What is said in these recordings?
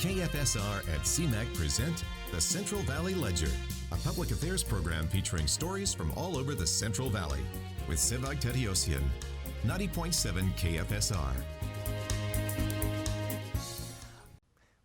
KFSR at CMAC present the Central Valley Ledger, a public affairs program featuring stories from all over the Central Valley with Sevag Tateosian, 90.7 KFSR.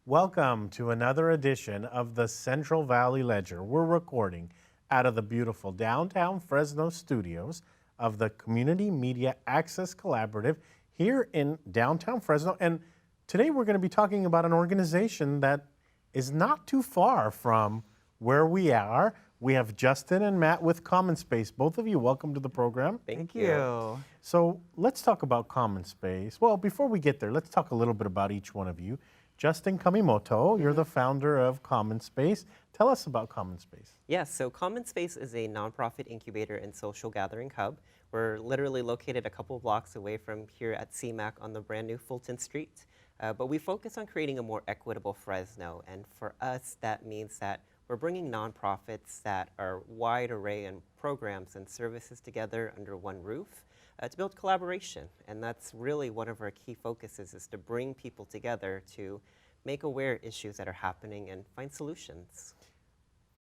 Welcome to another edition of the Central Valley Ledger. We're recording out of the beautiful downtown Fresno studios of the Community Media Access Collaborative here in downtown Fresno. And today we're going to be talking about an organization that is not too far from where we are. We have Justin and Matt with Common Space. Both of you, welcome to the program. Thank you. So let's talk about Common Space. Well, before we get there, let's talk a little bit about each one of you. Justin Kamimoto, you're the founder of Common Space. Tell us about Common Space. Yes, so Common Space is a nonprofit incubator and social gathering hub. We're literally located a couple blocks away from here at CMAC on the brand new Fulton Street. But we focus on creating a more equitable Fresno. And for us, that means that we're bringing nonprofits that are wide array in programs and services together under one roof to build collaboration. And that's really one of our key focuses, is to bring people together to make aware issues that are happening and find solutions.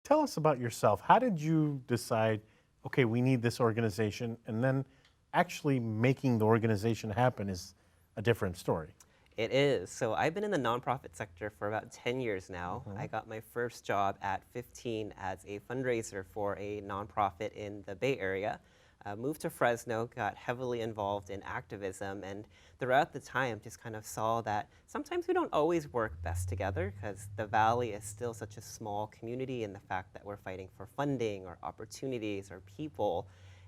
Tell us about yourself. How did you decide, okay, we need this organization, and then actually making the organization happen is a different story? It is. So I've been in the nonprofit sector for about 10 years now. I got my first job at 15 as a fundraiser for a nonprofit in the Bay Area. Moved to Fresno, got heavily involved in activism, and throughout the time just kind of saw that sometimes we don't always work best together because the Valley is still such a small community, and the fact that we're fighting for funding or opportunities or people,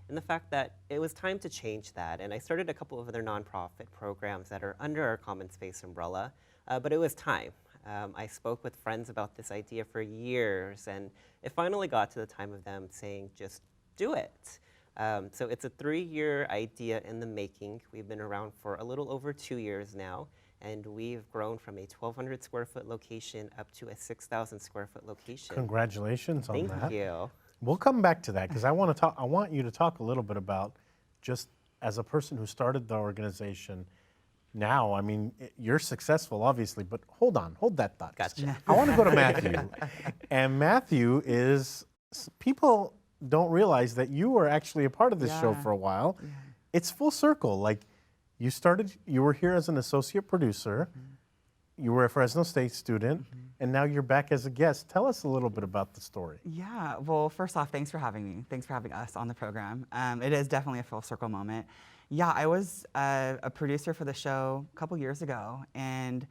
and the fact that it was time to change that. And I started a couple of other nonprofit programs that are under our Common Space umbrella, but it was time. I spoke with friends about this idea for years, and it finally got to the time of them saying, just do it. So it's a 3-year idea in the making. We've been around for a little over 2 years now, and we've grown from a 1,200 square foot location up to a 6,000 square foot location. Congratulations on that. Thank you. We'll come back to that because I want you to talk a little bit about, just as a person who started the organization now, I mean, you're successful obviously, but hold that thought. Gotcha. I want to go to Matthew. And Matthew is, people don't realize that you were actually a part of this show for a while. Yeah. It's full circle. Like, you were here as an associate producer, you were a Fresno State student, and now you're back as a guest. Tell us a little bit about the story. Yeah, well, first off, thanks for having me. Thanks for having us on the program. It is definitely a full circle moment. Yeah, I was a producer for the show a couple years ago, and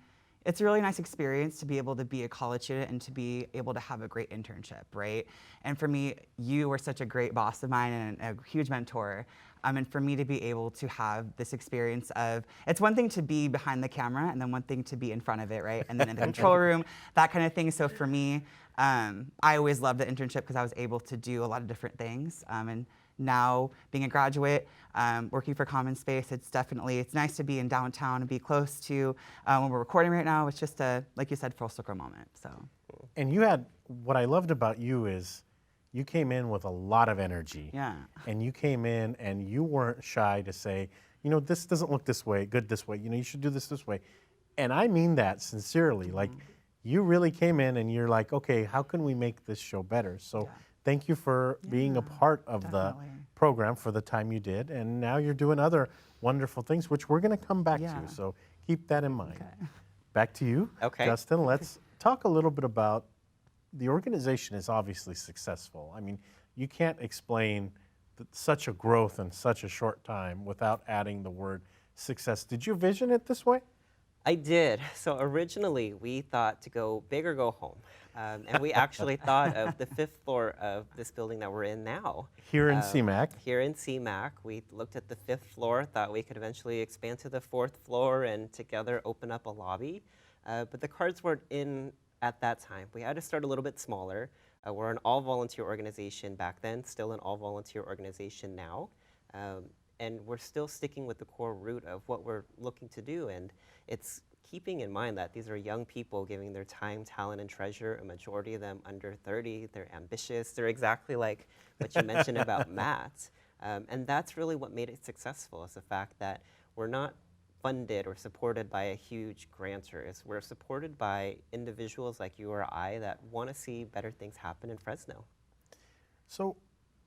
it's a really nice experience to be able to be a college student and to be able to have a great internship, right? And for me, you were such a great boss of mine and a huge mentor. And for me to be able to have this experience of, it's one thing to be behind the camera and then one thing to be in front of it, right? And then in the control room, that kind of thing. So for me, I always loved the internship because I was able to do a lot of different things. And now being a graduate, working for Common Space, it's nice to be in downtown and be close to when we're recording right now. It's just a, like you said, full circle moment, so. And what I loved about you is you came in with a lot of energy. Yeah. And you came in and you weren't shy to say, you know, this doesn't look good this way. You know, you should do this way. And I mean that sincerely. Like, you really came in and you're like, okay, how can we make this show better? So thank you for being a part of the program for the time you did. And now you're doing other wonderful things, which we're going to come back to. So keep that in mind. Okay. Back to you, Justin. Let's talk a little bit about, the organization is obviously successful. I mean, you can't explain such a growth in such a short time without adding the word success. Did you vision it this way? I did. So originally we thought to go big or go home. And we actually thought of the 5th floor of this building that we're in now. Here in CMAC. Here in CMAC. We looked at the 5th floor, thought we could eventually expand to the 4th floor and together open up a lobby. But the cards weren't in at that time. We had to start a little bit smaller. We're an all-volunteer organization back then, still an all-volunteer organization now. And we're still sticking with the core root of what we're looking to do. And it's keeping in mind that these are young people giving their time, talent, and treasure, a majority of them under 30. They're ambitious. They're exactly like what you mentioned about Matt. And that's really what made it successful, is the fact that we're not funded or supported by a huge grantor. We're supported by individuals like you or I that want to see better things happen in Fresno. So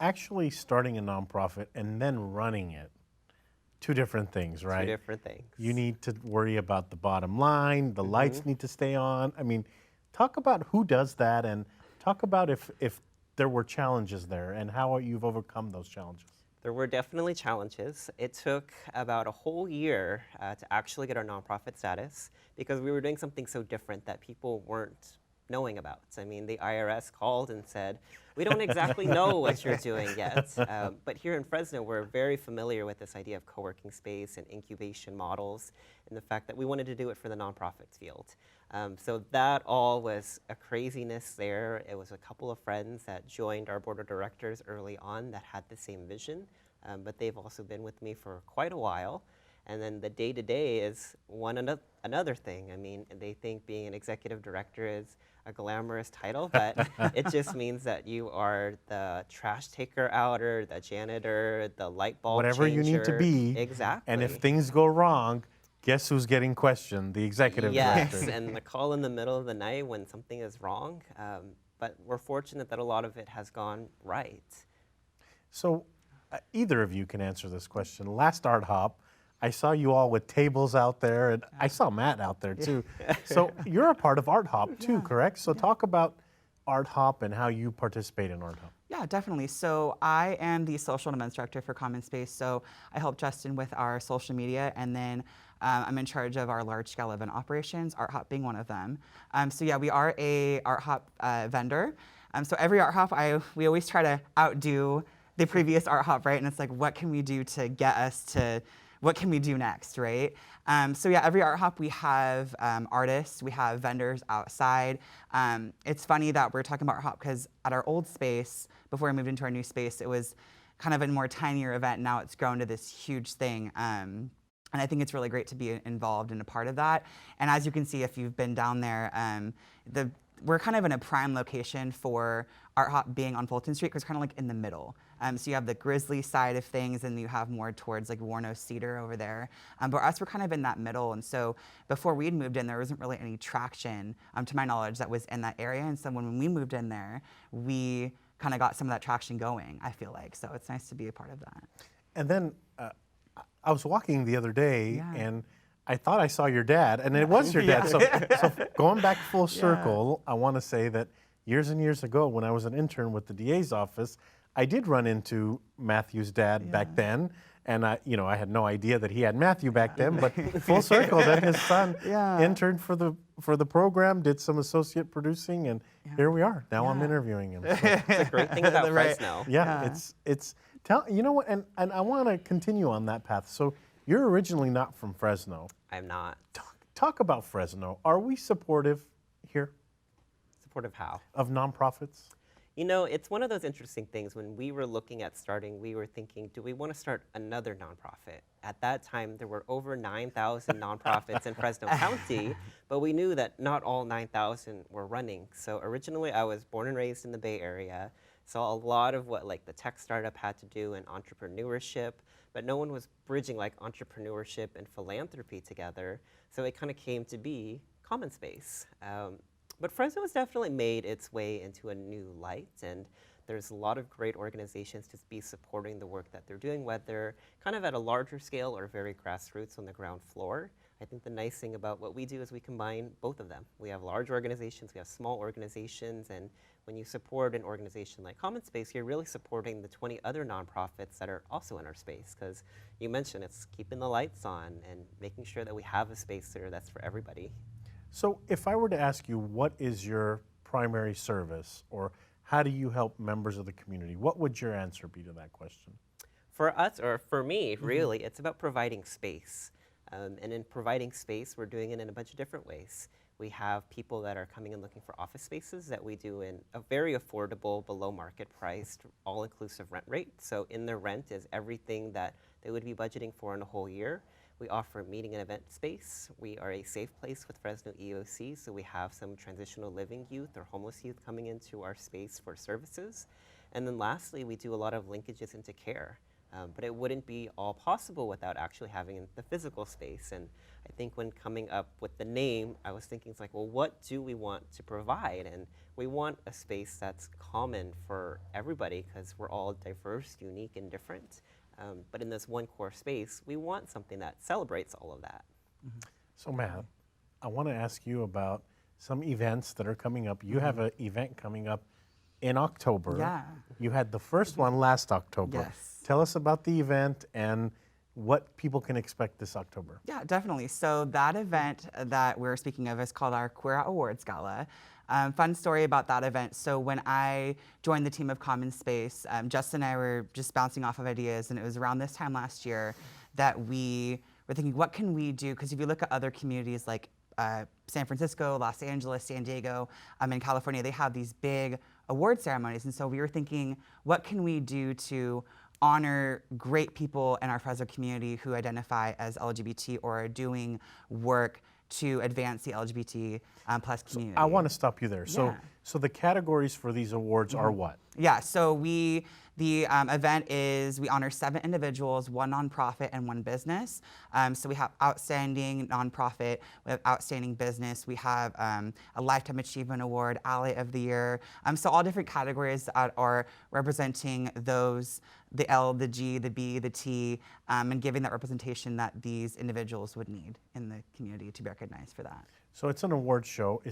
actually starting a nonprofit and then running it, two different things, right? Two different things. You need to worry about the bottom line, the lights need to stay on. I mean, talk about who does that and talk about if there were challenges there and how you've overcome those challenges. There were definitely challenges. It took about a whole year to actually get our nonprofit status because we were doing something so different that people weren't knowing about. I mean, the IRS called and said, we don't exactly know what you're doing yet. But here in Fresno, we're very familiar with this idea of co-working space and incubation models and the fact that we wanted to do it for the nonprofits field. So that all was a craziness there. It was a couple of friends that joined our board of directors early on that had the same vision, but they've also been with me for quite a while. And then the day-to-day is another thing. I mean, they think being an executive director is a glamorous title, but it just means that you are the trash taker outer, the janitor, the light bulb whatever changer. you need to be. Exactly. And if things go wrong, guess who's getting questioned? The executive director. Yes, and the call in the middle of the night when something is wrong. But we're fortunate that a lot of it has gone right. So either of you can answer this question. Last Art Hop, I saw you all with tables out there, and I saw Matt out there too. So you're a part of Art Hop too, correct? So talk about Art Hop and how you participate in Art Hop. Yeah, definitely. So I am the social and events director for Common Space. So I help Justin with our social media, and then I'm in charge of our large-scale event operations, Art Hop being one of them. So yeah, we are a Art Hop vendor. So every Art Hop, we always try to outdo the previous Art Hop, right? And it's like, what can we do to get us to what can we do next, right? So yeah, every Art Hop we have artists, we have vendors outside. It's funny that we're talking about Art Hop because at our old space, before we moved into our new space, it was kind of a more tinier event. Now it's grown to this huge thing. And I think it's really great to be involved and a part of that. And as you can see, if you've been down there, we're kind of in a prime location for Art Hop being on Fulton Street because it's kind of like in the middle. So you have the Grizzly side of things and you have more towards like Warno Cedar over there. But us, we're kind of in that middle. And so before we'd moved in, there wasn't really any traction, to my knowledge, that was in that area. And so when we moved in there, we kind of got some of that traction going, I feel like. So it's nice to be a part of that. And then I was walking the other day and I thought I saw your dad, and it was your dad. So going back full circle, I want to say that years and years ago, when I was an intern with the DA's office, I did run into Matthew's dad back then, and I had no idea that he had Matthew back then. But full circle, then his son interned for the program, did some associate producing, and here we are. Now I'm interviewing him. So. It's a great thing about Fresno. It's you know what, and I want to continue on that path. So you're originally not from Fresno. I'm not. Talk about Fresno. Are we supportive here? Supportive how? Of nonprofits? You know, it's one of those interesting things. When we were looking at starting, we were thinking, do we want to start another nonprofit? At that time, there were over 9,000 nonprofits in Fresno County, but we knew that not all 9,000 were running. So originally, I was born and raised in the Bay Area, saw a lot of what like the tech startup had to do in entrepreneurship, but no one was bridging like entrepreneurship and philanthropy together. So it kind of came to be Common Space. But Fresno has definitely made its way into a new light, and there's a lot of great organizations to be supporting the work that they're doing, whether kind of at a larger scale or very grassroots on the ground floor. I think the nice thing about what we do is we combine both of them. We have large organizations, we have small organizations, and when you support an organization like Common Space, you're really supporting the 20 other nonprofits that are also in our space, because you mentioned it's keeping the lights on and making sure that we have a space there that's for everybody. So if I were to ask you, what is your primary service, or how do you help members of the community, what would your answer be to that question? For us, or for me, really, it's about providing space. And in providing space, we're doing it in a bunch of different ways. We have people that are coming and looking for office spaces that we do in a very affordable, below market priced, all-inclusive rent rate. So in their rent is everything that they would be budgeting for in a whole year. We offer meeting and event space. We are a safe place with Fresno EOC, so we have some transitional living youth or homeless youth coming into our space for services. And then lastly, we do a lot of linkages into care. But it wouldn't be all possible without actually having the physical space. And I think when coming up with the name, I was thinking, it's like, well, what do we want to provide? And we want a space that's common for everybody, because we're all diverse, unique, and different. But in this one core space, we want something that celebrates all of that. Mm-hmm. So Matt, I want to ask you about some events that are coming up. You have an event coming up in October. Yeah. You had the first one last October. Yes. Tell us about the event and what people can expect this October. Yeah, definitely. So that event that we're speaking of is called our Queer Out Awards Gala. Fun story about that event. So when I joined the team of Common Space, Justin and I were just bouncing off of ideas, and it was around this time last year that we were thinking, what can we do? Because if you look at other communities like San Francisco, Los Angeles, San Diego, in California, they have these big award ceremonies. And so we were thinking, what can we do to honor great people in our Fresno community who identify as LGBT or are doing work to advance the LGBT plus community. I want to stop you there. Yeah. So the categories for these awards are what? Yeah, so the event is, we honor 7 individuals, 1 nonprofit, and 1 business. So we have outstanding nonprofit, we have outstanding business, we have a Lifetime Achievement Award, Ally of the Year. So all different categories that are representing those, the L, the G, the B, the T, and giving that representation that these individuals would need in the community to be recognized for that. So it's an award show.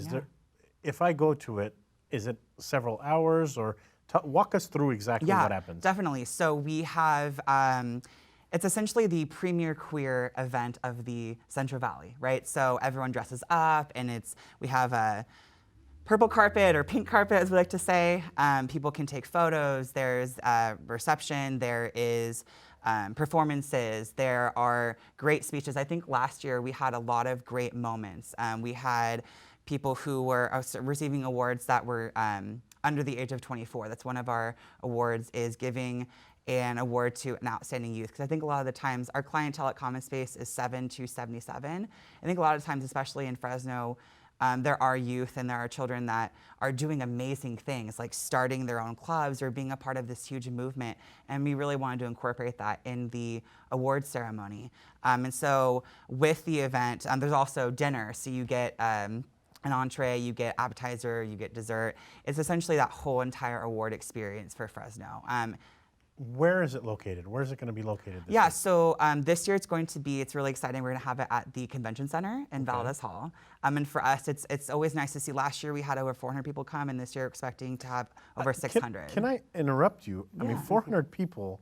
If I go to it, is it several hours, or walk us through exactly what happens? Definitely. So we have, it's essentially the premier queer event of the Central Valley, right? So everyone dresses up, and we have a purple carpet or pink carpet, as we like to say. People can take photos. There's a reception. There is performances. There are great speeches. I think last year we had a lot of great moments. We had people who were receiving awards that were under the age of 24. That's one of our awards, is giving an award to an outstanding youth. Because I think a lot of the times our clientele at Common Space is 7 to 77. I think a lot of times, especially in Fresno, there are youth and there are children that are doing amazing things, like starting their own clubs or being a part of this huge movement. And we really wanted to incorporate that in the award ceremony. And so with the event, there's also dinner. So you get an entree, you get appetizer, you get dessert. It's essentially that whole entire award experience for Fresno. Where is it located? Where is it going to be located this year? So this year it's really exciting. We're going to have it at the Convention Center in Valdez Hall. And for us, it's always nice to see. Last year we had over 400 people come, and this year we're expecting to have over 600. Can I interrupt you? Yeah. I mean, 400 people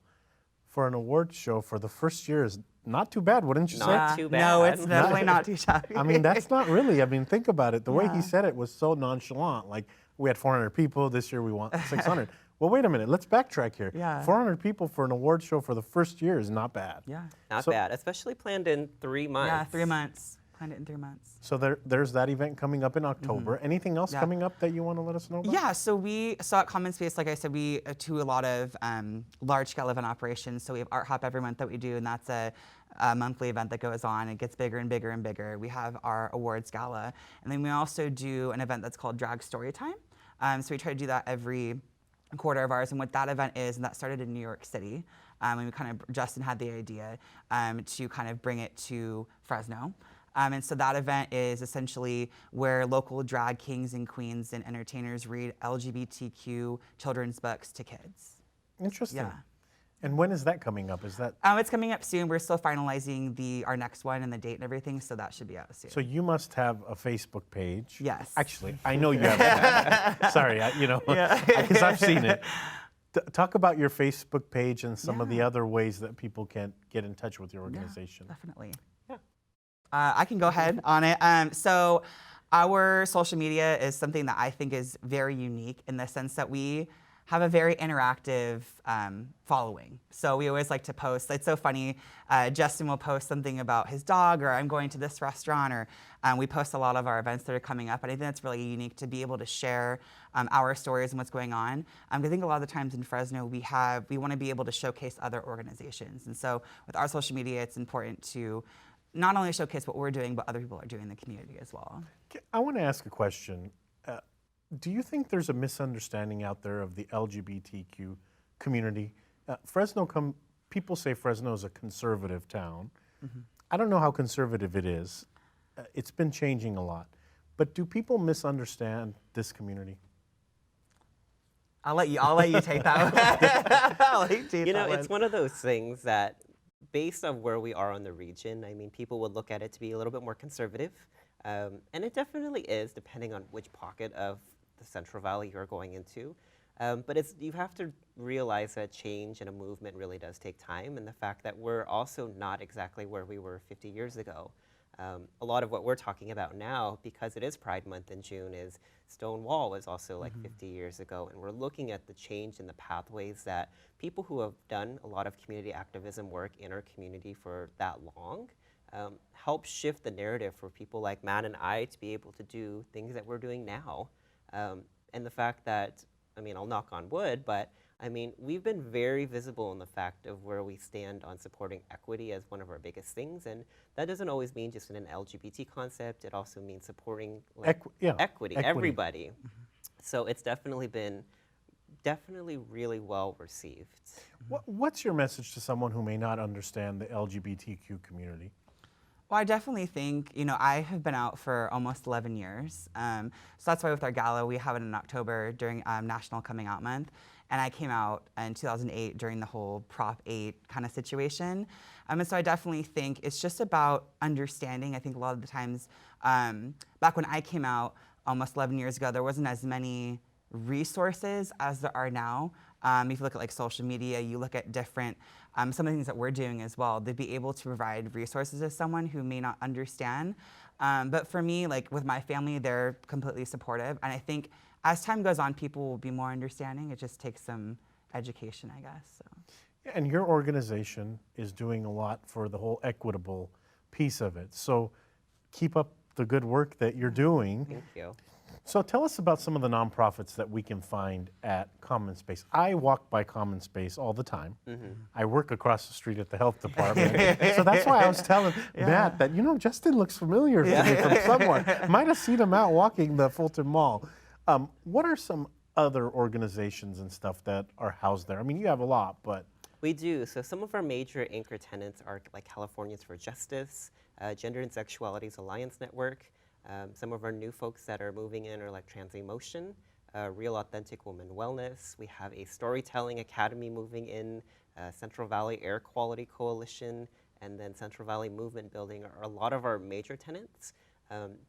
for an award show for the first year is not too bad, wouldn't you say? Not too bad. No, it's definitely not too shabby. I mean, that's not really. I mean, think about it. The way he said it was so nonchalant. Like, we had 400 people. This year we want 600. Well, wait a minute. Let's backtrack here. Yeah. 400 people for an award show for the first year is not bad. Yeah. Not bad, especially planned in 3 months. Yeah, 3 months. Planned it in 3 months. So there's that event coming up in October. Anything else coming up that you want to let us know about? Yeah, so at Common Space, like I said, we do a lot of large-scale event operations. So we have Art Hop every month that we do, and that's a monthly event that goes on. It gets bigger and bigger and bigger. We have our awards gala. And then we also do an event that's called Drag Story Time. So we try to do that every quarter of ours. And what that event is, and that started in New York City, and we Justin had the idea to kind of bring it to Fresno. And so that event is essentially where local drag kings and queens and entertainers read LGBTQ children's books to kids. Interesting. Yeah. And when is that coming up? Is that? It's coming up soon. We're still finalizing our next one and the date and everything, so that should be out soon. So you must have a Facebook page. Yes. Actually, I know you have. Sorry, because I've seen it. Talk about your Facebook page and some of the other ways that people can get in touch with your organization. Yeah, definitely. Yeah. I can go ahead on it. So our social media is something that I think is very unique in the sense that we have a very interactive following. So we always like to post. It's so funny. Justin will post something about his dog, or I'm going to this restaurant, or we post a lot of our events that are coming up. And I think that's really unique to be able to share our stories and what's going on. I think a lot of the times in Fresno, we want to be able to showcase other organizations. And so with our social media, it's important to not only showcase what we're doing, but other people are doing in the community as well. I want to ask a question. Do you think there's a misunderstanding out there of the LGBTQ community? Fresno people say Fresno is a conservative town. I don't know how conservative it is. It's been changing a lot. But do people misunderstand this community? I'll let you take that one. I'll let you take You know, that one. it's one of those things that, based on where we are on the region, I mean, people would look at it to be a little bit more conservative. And it definitely is, depending on which pocket of the Central Valley you're going into. But you have to realize that change and a movement really does take time, and the fact that we're also not exactly where we were 50 years ago. A lot of what we're talking about now, because it is Pride Month in June, is Stonewall was also like 50 years ago, and we're looking at the change in the pathways that people who have done a lot of community activism work in our community for that long help shift the narrative for people like Matt and I to be able to do things that we're doing now. And the fact that, I mean, I'll knock on wood, but I mean, we've been very visible in the fact of where we stand on supporting equity as one of our biggest things, and that doesn't always mean just in an LGBT concept. It also means supporting like, equity, everybody. So it's definitely been really well received. What's your message to someone who may not understand the LGBTQ community? Well, I definitely think, you know, I have been out for almost 11 years. So that's why with our gala, we have it in October during National Coming Out Month. And I came out in 2008 during the whole Prop 8 kind of situation. And so I definitely think it's just about understanding. I think a lot of the times, back when I came out almost 11 years ago, there wasn't as many resources as there are now. If you look at like social media, you look at different, some of the things that we're doing as well, they'd be able to provide resources to someone who may not understand. But for me, like with my family, they're completely supportive. And I think as time goes on, people will be more understanding. It just takes some education, I guess. So. And your organization is doing a lot for the whole equitable piece of it. So keep up the good work that you're doing. Thank you. So tell us about some of the nonprofits that we can find at Common Space. I walk by Common Space all the time. I work across the street at the health department. So that's why I was telling Matt that, you know, Justin looks familiar to me from somewhere. Might have seen him out walking the Fulton Mall. What are some other organizations and stuff that are housed there? I mean, you have a lot, but. We do. So some of our major anchor tenants are like Californians for Justice, Gender and Sexualities Alliance Network. Some of our new folks that are moving in are like Trans Emotion, Real Authentic Woman Wellness. We have a Storytelling Academy moving in, Central Valley Air Quality Coalition, and then Central Valley Movement Building are a lot of our major tenants.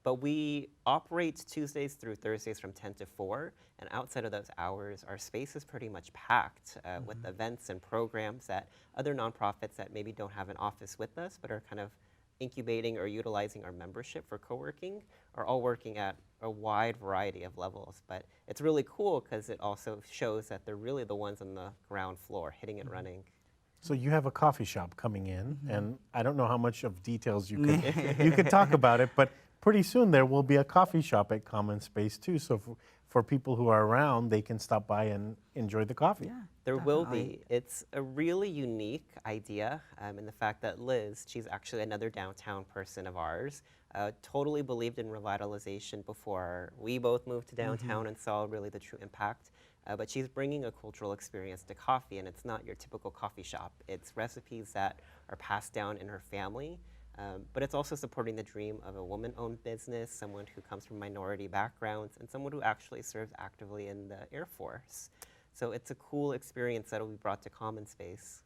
But we operate Tuesdays through Thursdays from 10 to 4, and outside of those hours, our space is pretty much packed with events and programs that other nonprofits that maybe don't have an office with us, but are kind of incubating or utilizing our membership for co-working, are all working at a wide variety of levels. But it's really cool because it also shows that they're really the ones on the ground floor, hitting it running. So you have a coffee shop coming in, and I don't know how much of details you could talk about it, but pretty soon there will be a coffee shop at Common Space too. So for people who are around, they can stop by and enjoy the coffee. Yeah, there will be. It's a really unique idea in the fact that Liz, she's actually another downtown person of ours, totally believed in revitalization before we both moved to downtown and saw really the true impact. But she's bringing a cultural experience to coffee, and it's not your typical coffee shop. It's recipes that are passed down in her family, but it's also supporting the dream of a woman-owned business, someone who comes from minority backgrounds, and someone who actually serves actively in the Air Force. So it's a cool experience that will be brought to Common Space.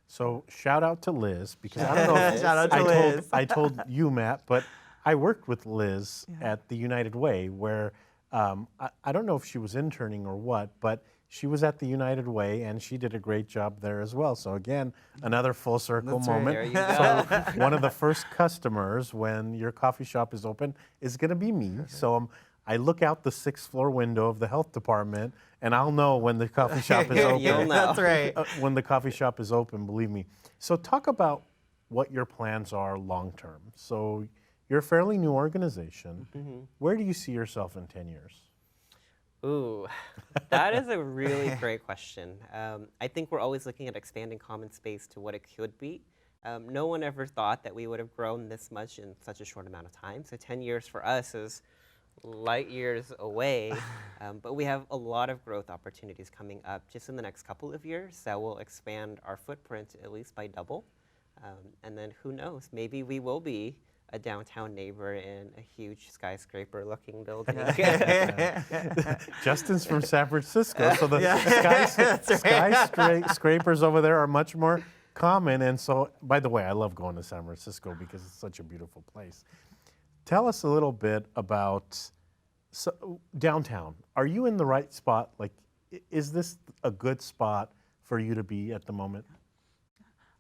So shout out to Liz, because I don't know if Shout out to Liz. I told you, Matt, but I worked with Liz at the United Way, where I don't know if she was interning or what, but she was at the United Way and she did a great job there as well. So again, another full circle moment. There you go. So one of the first customers when your coffee shop is open is going to be me. So I look out the 6th floor window of the health department, and I'll know when the coffee shop is open. You'll know. That's right. When the coffee shop is open, believe me. So talk about what your plans are long term. So you're a fairly new organization. Where do you see yourself in 10 years? Ooh, that is a really great question. I think we're always looking at expanding Common Space to what it could be. No one ever thought that we would have grown this much in such a short amount of time. So 10 years for us is light years away, but we have a lot of growth opportunities coming up just in the next couple of years that will expand our footprint at least by double. And then who knows, maybe we will be a downtown neighbor in a huge skyscraper-looking building. Justin's from San Francisco, so the skyscrapers over there are much more common. And so, by the way, I love going to San Francisco because it's such a beautiful place. Tell us a little bit about downtown. Are you in the right spot? Like, is this a good spot for you to be at the moment?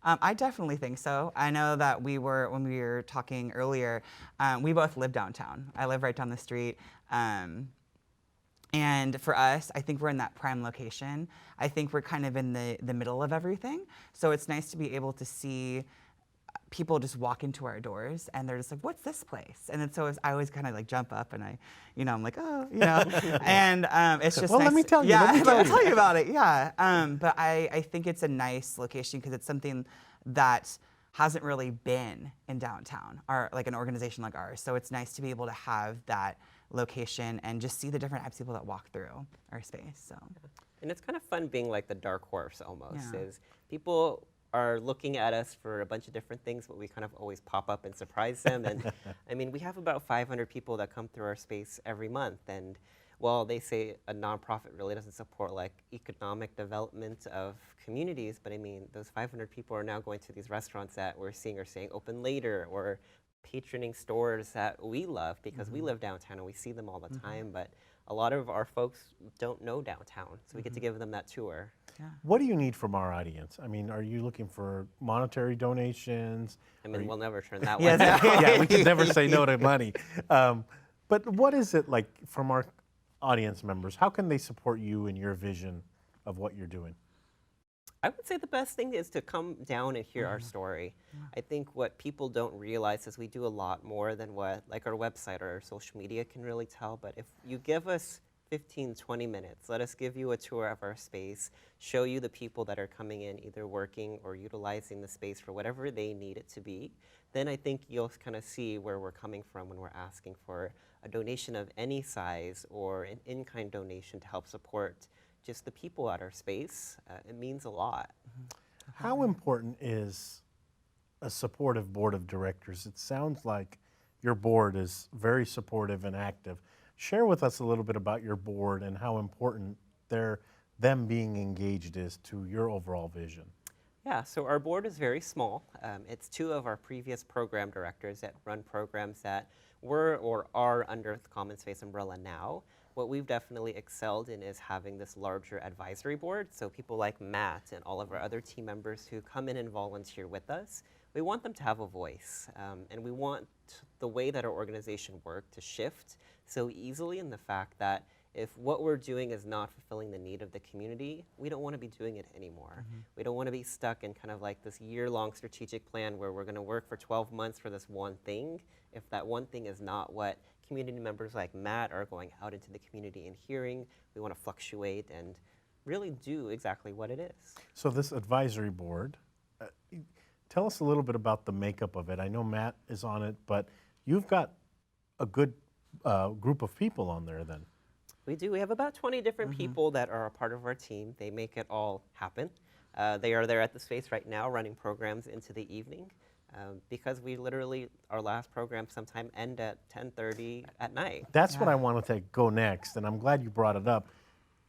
I definitely think so. I know that when we were talking earlier, we both live downtown. I live right down the street. And for us, I think we're in that prime location. I think we're kind of in the middle of everything. So it's nice to be able to see people just walk into our doors and they're just like, what's this place? And then so I always kind of like jump up and I'm like, oh, and it's just well, nice. let me tell you. Yeah, let me tell you about it. Yeah, but I think it's a nice location because it's something that hasn't really been in downtown, or like an organization like ours. So it's nice to be able to have that location and just see the different types of people that walk through our space. So. And it's kind of fun being like the dark horse almost. Is people are looking at us for a bunch of different things, but we kind of always pop up and surprise them. And I mean, we have about 500 people that come through our space every month. And while they say a nonprofit really doesn't support like economic development of communities, but I mean, those 500 people are now going to these restaurants that we're seeing are saying open later, or patroning stores that we love because we live downtown and we see them all the time. But a lot of our folks don't know downtown, so we get to give them that tour. Yeah. What do you need from our audience? I mean, are you looking for monetary donations? I mean, we'll never turn that Yeah, one down. yeah, we can never say no to money. But what is it like from our audience members? How can they support you in your vision of what you're doing? I would say the best thing is to come down and hear our story. I think what people don't realize is we do a lot more than what like our website or our social media can really tell. But if you give us 15, 20 minutes, let us give you a tour of our space, show you the people that are coming in, either working or utilizing the space for whatever they need it to be, then I think you'll kind of see where we're coming from when we're asking for a donation of any size or an in-kind donation to help support just the people at our space. It means a lot. How important is a supportive board of directors? It sounds like your board is very supportive and active. Share with us a little bit about your board and how important them being engaged is to your overall vision. Yeah, so our board is very small. It's two of our previous program directors that run programs that were or are under the Common Space umbrella now. What we've definitely excelled in is having this larger advisory board. So people like Matt and all of our other team members who come in and volunteer with us, we want them to have a voice. And we want the way that our organization works to shift so easily, in the fact that if what we're doing is not fulfilling the need of the community, we don't want to be doing it anymore. We don't want to be stuck in kind of like this year-long strategic plan where we're going to work for 12 months for this one thing. If that one thing is not what community members like Matt are going out into the community and hearing, we want to fluctuate and really do exactly what it is. So this advisory board, tell us a little bit about the makeup of it. I know Matt is on it, but you've got a good group of people on there then. We do. We have about 20 different people that are a part of our team. They make it all happen. They are there at the space right now running programs into the evening because we literally, our last program sometime end at 10:30 at night. That's what I want to go next, and I'm glad you brought it up.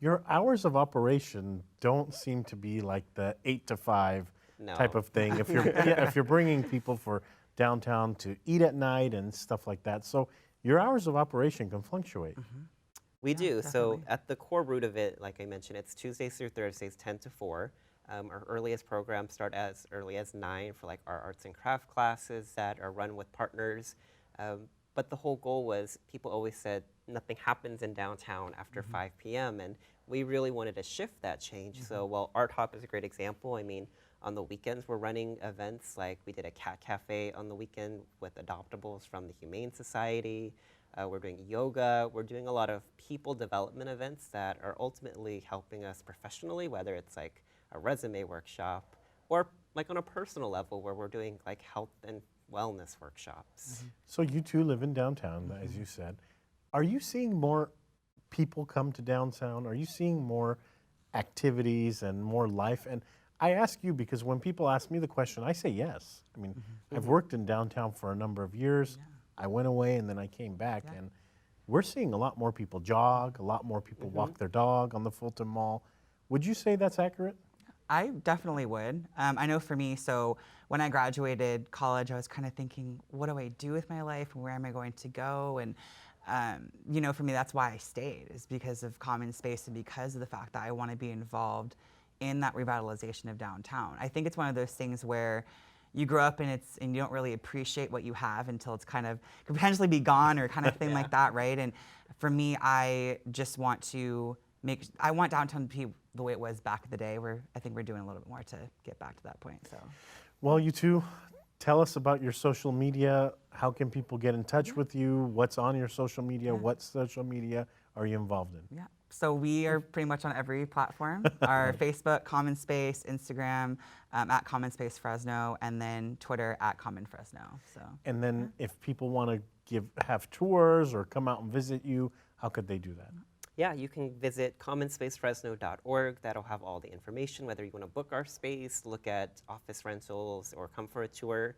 Your hours of operation don't seem to be like the 8 to 5 type of thing. If you're if you're bringing people for downtown to eat at night and stuff like that, so your hours of operation can fluctuate. We do. Definitely. So at the core root of it, like I mentioned, it's Tuesdays through Thursdays, 10 to 4. Our earliest programs start as early as 9 for like our arts and craft classes that are run with partners. But the whole goal was, people always said nothing happens in downtown after 5 p.m. And we really wanted to shift that change. So while Art Hop is a great example, I mean, on the weekends we're running events like we did a cat cafe on the weekend with adoptables from the Humane Society. We're doing yoga. We're doing a lot of people development events that are ultimately helping us professionally, whether it's like a resume workshop or like on a personal level where we're doing like health and wellness workshops. So you two live in downtown, as you said. Are you seeing more people come to downtown? Are you seeing more activities and more life? And I ask you because when people ask me the question, I say yes. I mean, I've worked in downtown for a number of years. I went away and then I came back, and we're seeing a lot more people jog, a lot more people walk their dog on the Fulton Mall. Would you say that's accurate? I definitely would. I know for me, so when I graduated college, I was kind of thinking, what do I do with my life and where am I going to go? And you know, for me, that's why I stayed, is because of Common Space and because of the fact that I want to be involved in that revitalization of downtown. I think it's one of those things where you grow up and you don't really appreciate what you have until it's kind of could potentially be gone or kind of thing like that, right? And for me, I just want to I want downtown to be the way it was back in the day, where I think we're doing a little bit more to get back to that point. So, well, you two, tell us about your social media. How can people get in touch with you? What's on your social media? What social media are you involved in? Yeah, so we are pretty much on every platform. Our Facebook, Common Space, Instagram, at Common Space Fresno, and then Twitter at Common Fresno. So. And then if people want to have tours or come out and visit you, how could they do that? Yeah, you can visit commonspacefresno.org. That'll have all the information, whether you want to book our space, look at office rentals, or come for a tour,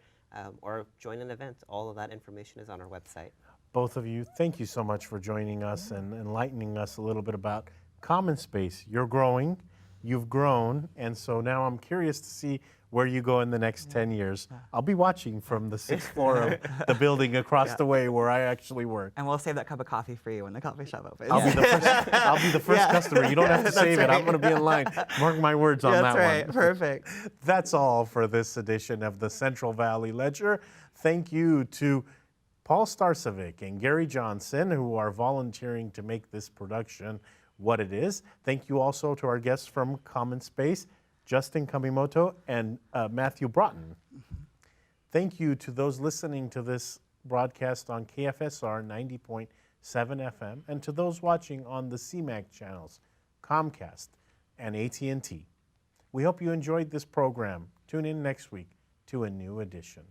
or join an event. All of that information is on our website. Both of you, thank you so much for joining us and enlightening us a little bit about Common Space. You're growing, you've grown, and so now I'm curious to see where you go in the next 10 years. I'll be watching from the 6th floor of the building across the way where I actually work. And we'll save that cup of coffee for you when the coffee shop opens. I'll be the first customer. You don't have to save it. I'm going to be in line. Mark my words on that one. That's right. Perfect. That's all for this edition of the Central Valley Ledger. Thank you to Paul Starcevic and Gary Johnson, who are volunteering to make this production what it is. Thank you also to our guests from Common Space, Justin Kamimoto and Matthew Broughton. Thank you to those listening to this broadcast on KFSR 90.7 FM and to those watching on the CMAC channels, Comcast, and AT&T. We hope you enjoyed this program. Tune in next week to a new edition.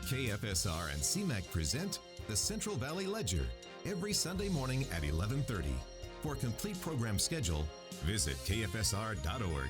KFSR and CMAC present the Central Valley Ledger every Sunday morning at 11:30. For a complete program schedule, visit kfsr.org.